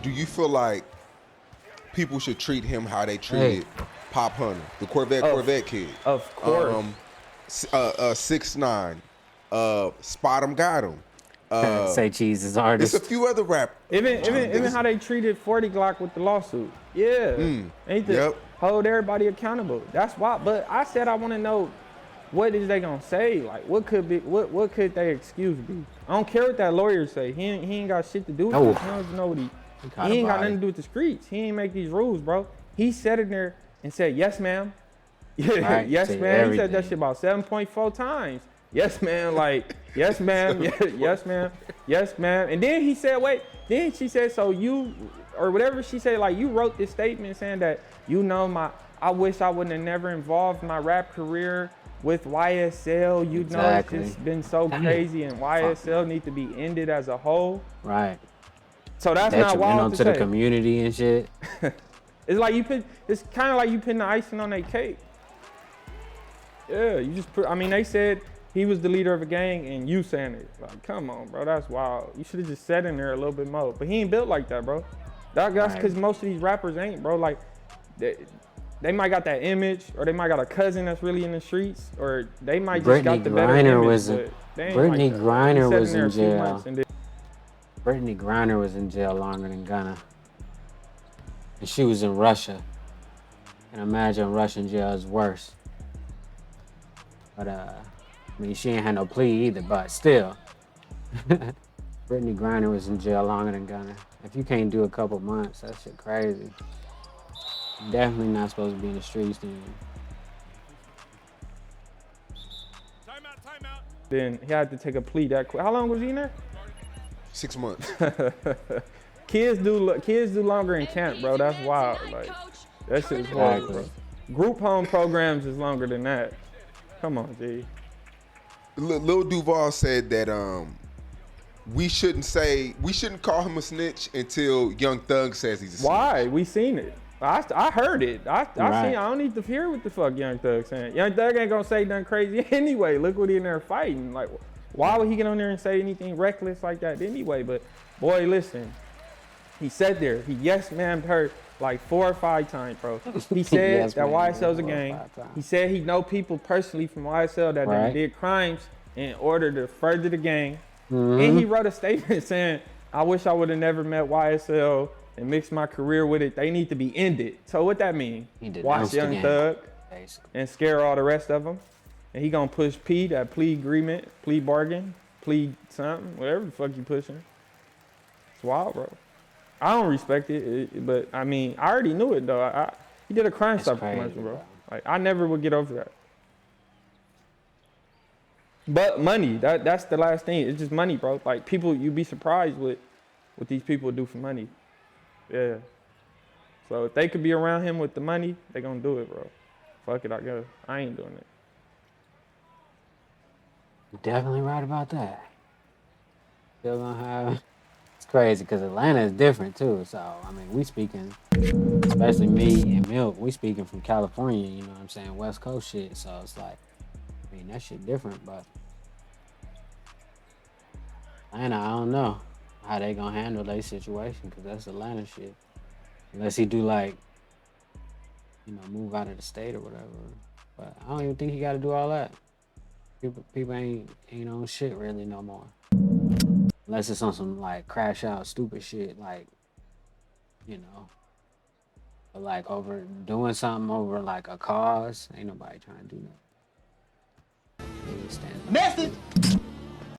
do you feel like people should treat him how they treated Pop Hunter, the Corvette kid? Of course. 6ix9ine, Spot 'em Got 'em. Say Cheese is artist. It's a few other rap. Even how they treated 40 Glock with the lawsuit. Yeah. Ain't to hold everybody accountable. That's why. But I said I want to know what is they gonna say? Like what could their excuse be? I don't care what that lawyer say. He ain't got shit to do with this. He doesn't know what he ain't got nothing to do with the streets. He ain't make these rules, bro. He sat in there and said, yes, ma'am. Yeah, yes, ma'am. Everything. He said that shit about 7.4 times. Yes, ma'am. Like, yes, ma'am. Yes, ma'am. Yes, ma'am. And then he said, wait. Then she said, so you, or whatever she said, like, you wrote this statement saying that, you know, I wish I wouldn't have never involved my rap career with YSL. You know, it's just been so crazy, and YSL need to be ended as a whole. Right. So that's not wild to the community and shit. It's like it's kind of like you putting the icing on that cake. Yeah, you just I mean, they said he was the leader of a gang, and you saying it. Like, come on, bro, that's wild. You should have just sat in there a little bit more. But he ain't built like that, bro. That's because most of these rappers ain't, bro. Like, they might got that image, or they might got a cousin that's really in the streets, or they might just got the better image. Brittany Griner was in jail. Brittany Griner was in jail longer than Gunna. And she was in Russia. And imagine Russian jail is worse. But I mean, she ain't had no plea either, but still. Brittany Griner was in jail longer than Gunna. If you can't do a couple months, that shit crazy. You're definitely not supposed to be in the streets then. Timeout. Then he had to take a plea that quick. How long was he in there? 6 months. Kids do longer in camp, bro. That's wild. Like, that shit is horrible, bro. Group home programs is longer than that. Come on, G. Lil Duval said that we shouldn't call him a snitch until Young Thug says he's a snitch. Why? We seen it. I heard it. I don't need to hear what the fuck Young Thug saying. Young Thug ain't gonna say nothing crazy anyway. Look what he in there fighting. Like, why would he get on there and say anything reckless like that anyway? But boy, listen. He sat there. He yes ma'am her like 4 or 5 times, bro. He said yes, that YSL's a gang. He said he know people personally from YSL that did crimes in order to further the gang. And he wrote a statement saying, I wish I would have never met YSL and mixed my career with it. They need to be ended. So what that mean? Watch Young Thug and scare all the rest of them. And he gonna push P, that plea agreement, plea bargain, plea something, whatever the fuck you pushing. It's wild, bro. I don't respect it, but I mean, I already knew it though. He did a Crime Stop commercial, bro. Like, I never would get over that. But money, that's the last thing. It's just money, bro. Like, people, you'd be surprised with what these people do for money. Yeah. So if they could be around him with the money, they gonna do it, bro. Fuck it, I guess. I ain't doing it. You're definitely right about that. Still gonna have... It's crazy because Atlanta is different too. So, I mean, we speaking, especially me and Milk, we speaking from California, you know what I'm saying? West Coast shit. So it's like, I mean, that shit different, but Atlanta, I don't know how they gonna handle their situation because that's Atlanta shit. Unless he do like, you know, move out of the state or whatever. But I don't even think he got to do all that. People ain't on shit really no more. Unless it's on some like crash out stupid shit, like, you know, like over doing something over like a cause. Ain't nobody trying to do that. Message.